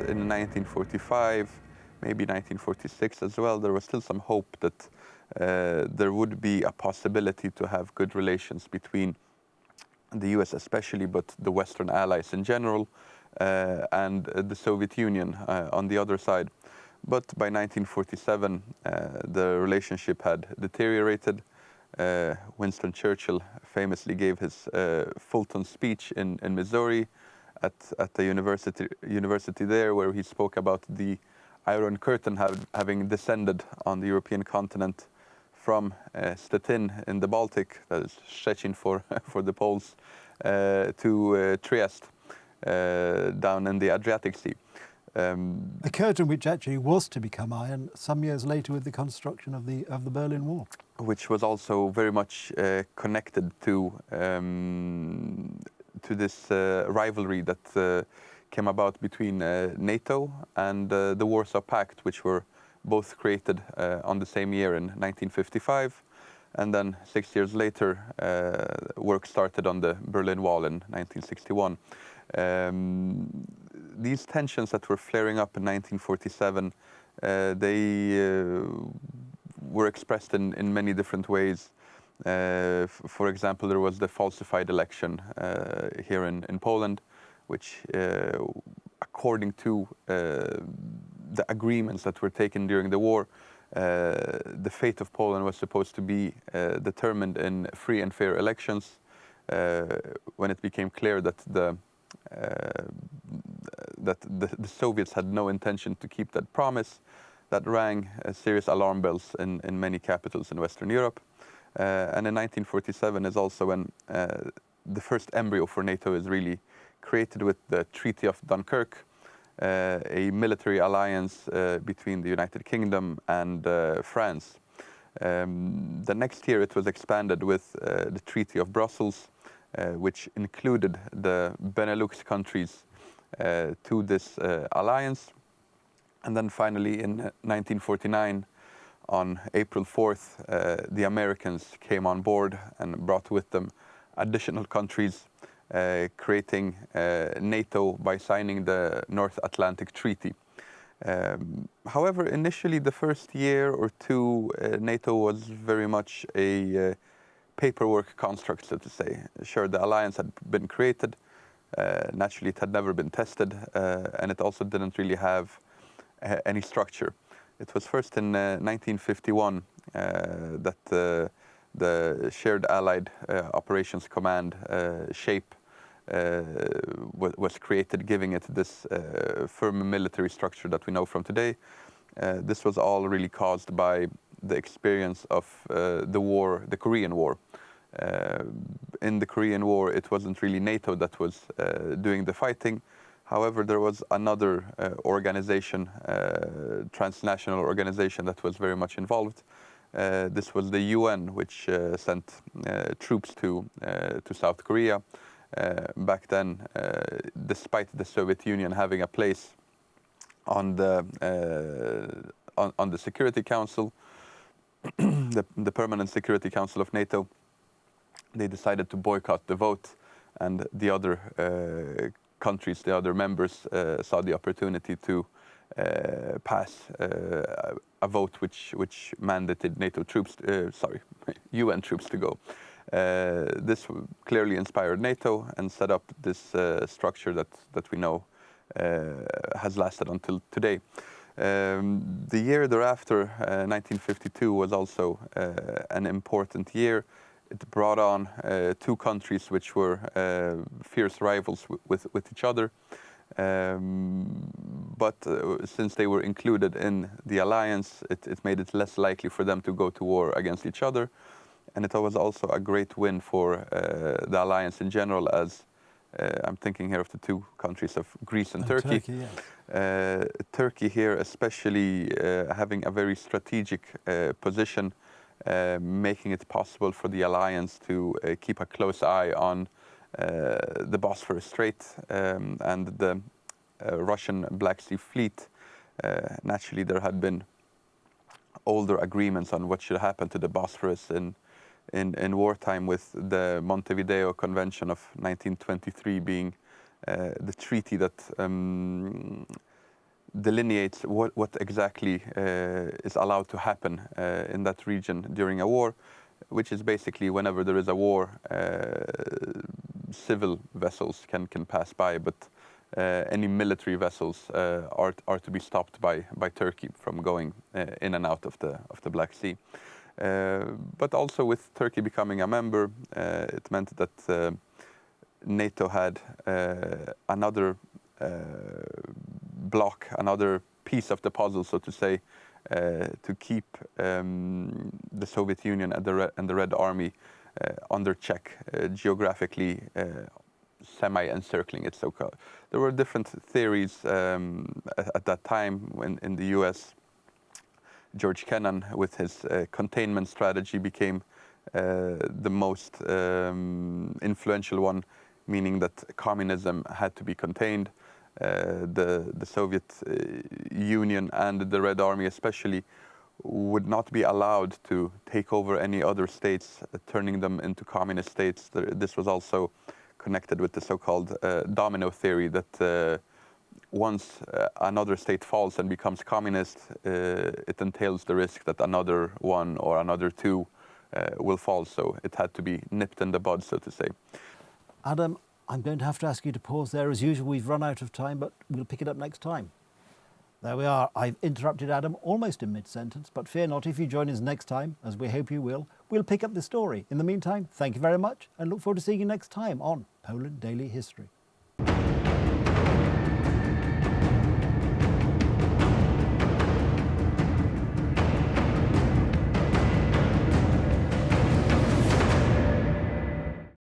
in 1945, maybe 1946 as well, there was still some hope that there would be a possibility to have good relations between the US especially, but the Western allies in general, and the Soviet Union on the other side. But by 1947, the relationship had deteriorated. Winston Churchill famously gave his Fulton speech in Missouri at the university there, where he spoke about the Iron Curtain having descended on the European continent from Stettin in the Baltic, that is Szczecin for the Poles, to Trieste down in the Adriatic Sea. A curtain which actually was to become iron some years later with the construction of the Berlin Wall, which was also very much connected to this rivalry that came about between NATO and the Warsaw Pact, which were both created on the same year in 1955, and then 6 years later work started on the Berlin Wall in 1961. These tensions that were flaring up in 1947, they were expressed in many different ways. For example, there was the falsified election here in Poland, which, according to the agreements that were taken during the war, the fate of Poland was supposed to be determined in free and fair elections. When it became clear that the Soviets had no intention to keep that promise, that rang serious alarm bells in many capitals in Western Europe. And in 1947 is also when the first embryo for NATO is really created with the Treaty of Dunkirk, a military alliance between the United Kingdom and France. The next year it was expanded with the Treaty of Brussels, which included the Benelux countries to this alliance. And then finally in 1949, on April 4th, the Americans came on board and brought with them additional countries, creating NATO by signing the North Atlantic Treaty. However, initially the first year or two, NATO was very much a paperwork construct, so to say. Sure, the alliance had been created. Naturally, it had never been tested, and it also didn't really have any structure. It was first in 1951 that the Shared Allied Operations Command shape was created, giving it this firm military structure that we know from today. This was all really caused by the experience of the Korean War. In the Korean War, it wasn't really NATO that was doing the fighting. However, there was another organization, transnational organization, that was very much involved. This was the UN, which sent troops to South Korea. Back then, despite the Soviet Union having a place on the Security Council, the Permanent Security Council of NATO, they decided to boycott the vote, and the other countries, the other members, saw the opportunity to pass a vote which mandated NATO troops, UN troops to go. This clearly inspired NATO and set up this structure that we know has lasted until today. The year thereafter, 1952, was also an important year. It brought on two countries which were fierce rivals with each other. But since they were included in the alliance, it made it less likely for them to go to war against each other. And it was also a great win for the alliance in general, as I'm thinking here of the two countries of Greece and Turkey. Yes. Turkey here especially having a very strategic position, making it possible for the alliance to keep a close eye on the Bosphorus Strait and the Russian Black Sea Fleet. Naturally, there had been older agreements on what should happen to the Bosphorus in wartime, with the Montevideo Convention of 1923 being the treaty that delineates what exactly is allowed to happen in that region during a war, which is basically whenever there is a war, civil vessels can pass by, but any military vessels are to be stopped by Turkey from going in and out of the Black Sea. But also with Turkey becoming a member, it meant that NATO had another block, another piece of the puzzle, so to say, to keep the Soviet Union and the Red Army under check, geographically semi-encircling it. So there were different theories at that time in the US. George Kennan, with his containment strategy, became the most influential one, meaning that communism had to be contained. The Soviet Union and the Red Army especially would not be allowed to take over any other states, turning them into communist states. This was also connected with the so-called domino theory, that once another state falls and becomes communist, it entails the risk that another one or another two will fall. So it had to be nipped in the bud, so to say. Adam, I'm going to have to ask you to pause there. As usual, we've run out of time, but we'll pick it up next time. There we are. I've interrupted Adam almost in mid-sentence, but fear not, if you join us next time, as we hope you will, we'll pick up the story. In the meantime, thank you very much and look forward to seeing you next time on Poland Daily History.